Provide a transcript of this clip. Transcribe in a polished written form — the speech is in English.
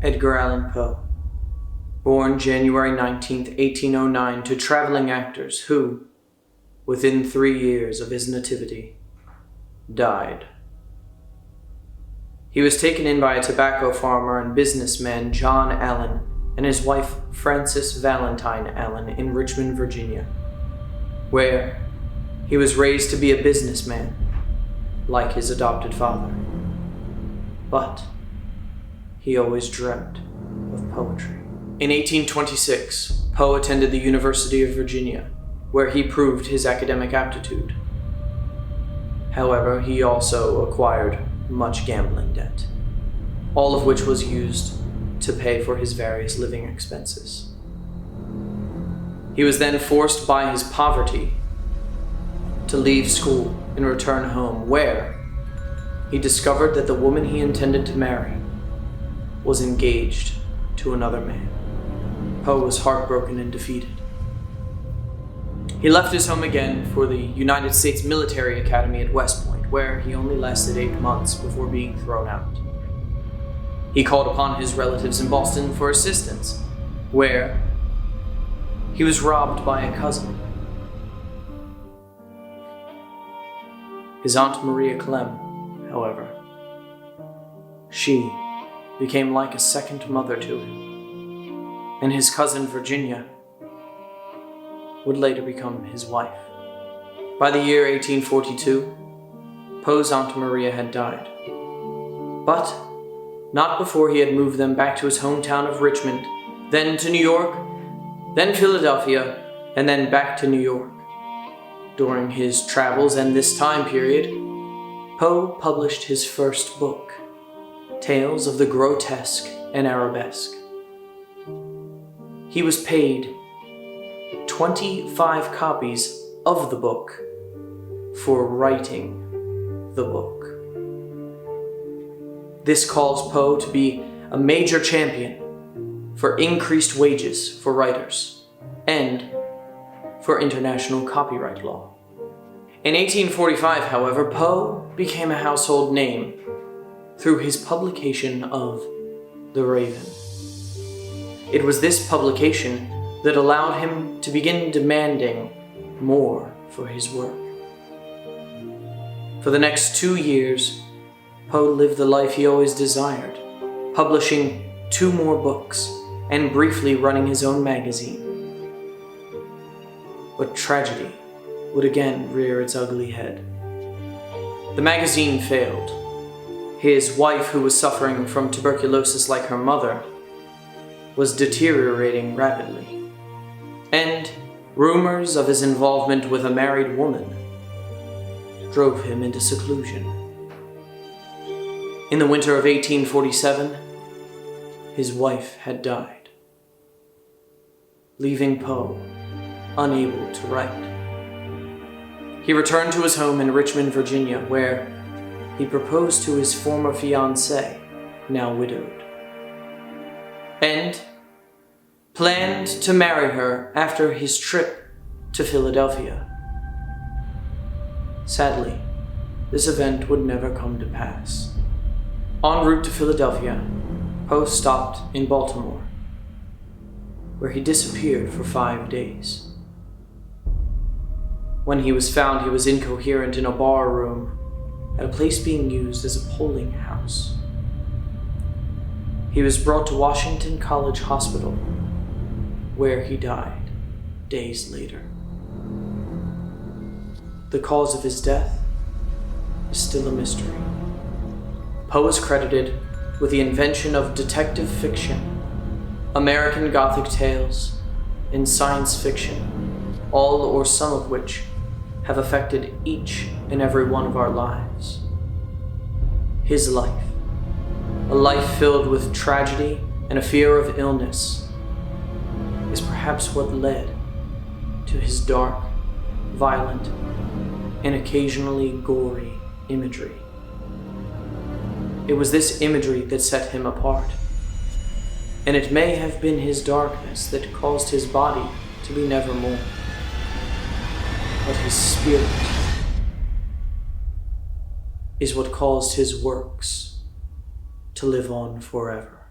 Edgar Allan Poe, born January 19, 1809, to traveling actors who, within 3 years of his nativity, died. He was taken in by a tobacco farmer and businessman John Allan and his wife Frances Valentine Allan in Richmond, Virginia, where he was raised to be a businessman, like his adopted father. But he always dreamt of poetry. In 1826, Poe attended the University of Virginia, where he proved his academic aptitude. However, he also acquired much gambling debt, all of which was used to pay for his various living expenses. He was then forced by his poverty to leave school and return home, where he discovered that the woman he intended to marry was engaged to another man. Poe was heartbroken and defeated. He left his home again for the United States Military Academy at West Point, where he only lasted 8 months before being thrown out. He called upon his relatives in Boston for assistance, where he was robbed by a cousin. His Aunt Maria Clem, however, she became like a second mother to him, and his cousin Virginia would later become his wife. By the year 1842, Poe's Aunt Maria had died, but not before he had moved them back to his hometown of Richmond, then to New York, then Philadelphia, and then back to New York. During his travels and this time period, Poe published his first book, Tales of the Grotesque and Arabesque. He was paid 25 copies of the book for writing the book. This calls Poe to be a major champion for increased wages for writers and for international copyright law. In 1845, however, Poe became a household name through his publication of The Raven. It was this publication that allowed him to begin demanding more for his work. For the next 2 years, Poe lived the life he always desired, publishing 2 more books and briefly running his own magazine. But tragedy would again rear its ugly head. The magazine failed. His wife, who was suffering from tuberculosis like her mother, was deteriorating rapidly, and rumors of his involvement with a married woman drove him into seclusion. In the winter of 1847, his wife had died, leaving Poe unable to write. He returned to his home in Richmond, Virginia, where he proposed to his former fiancée, now widowed, and planned to marry her after his trip to Philadelphia. Sadly, this event would never come to pass. En route to Philadelphia, Poe stopped in Baltimore, where he disappeared for 5 days. When he was found, he was incoherent in a bar room at a place being used as a polling house. He was brought to Washington College Hospital, where he died days later. The cause of his death is still a mystery. Poe is credited with the invention of detective fiction, American Gothic tales, and science fiction, all or some of which have affected each and every one of our lives. His life, a life filled with tragedy and a fear of illness, is perhaps what led to his dark, violent, and occasionally gory imagery. It was this imagery that set him apart, and it may have been his darkness that caused his body to be nevermore. But his spirit is what caused his works to live on forever.